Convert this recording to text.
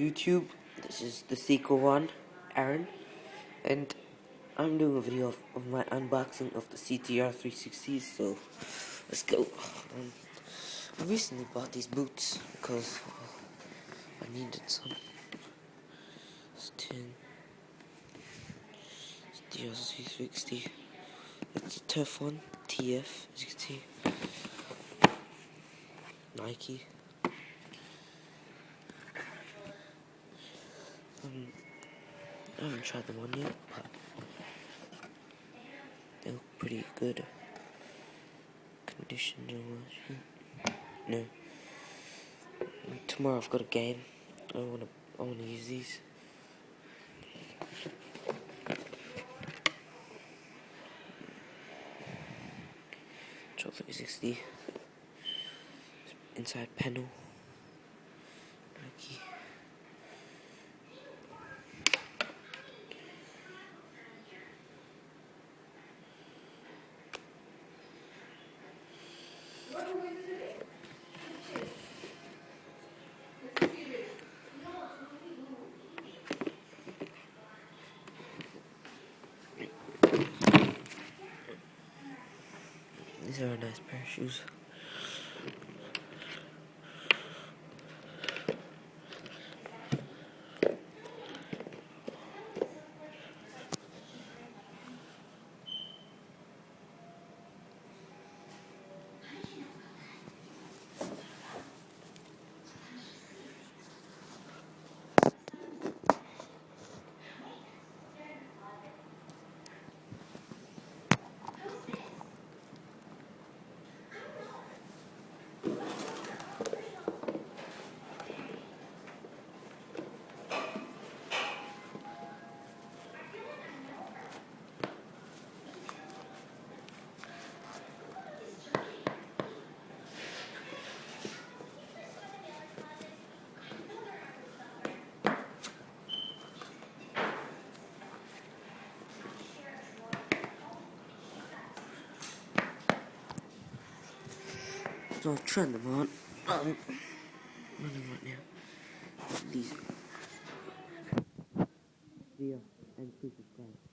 YouTube. This is the sequel one, Aaron, and I'm doing a video of my unboxing of the CTR 360s, so let's go. I recently bought these boots because I needed some. It's 10. It's the 360. It's a tough one, TF, as you can see. Nike. I haven't tried them on yet, but they look pretty good. Conditioned and wash. No. Tomorrow I've got a game. I wanna use these. Chocolate 360. Inside panel. Nike. These are a nice pair of shoes. So I'll try them on. Running right now. These. Video and please subscribe.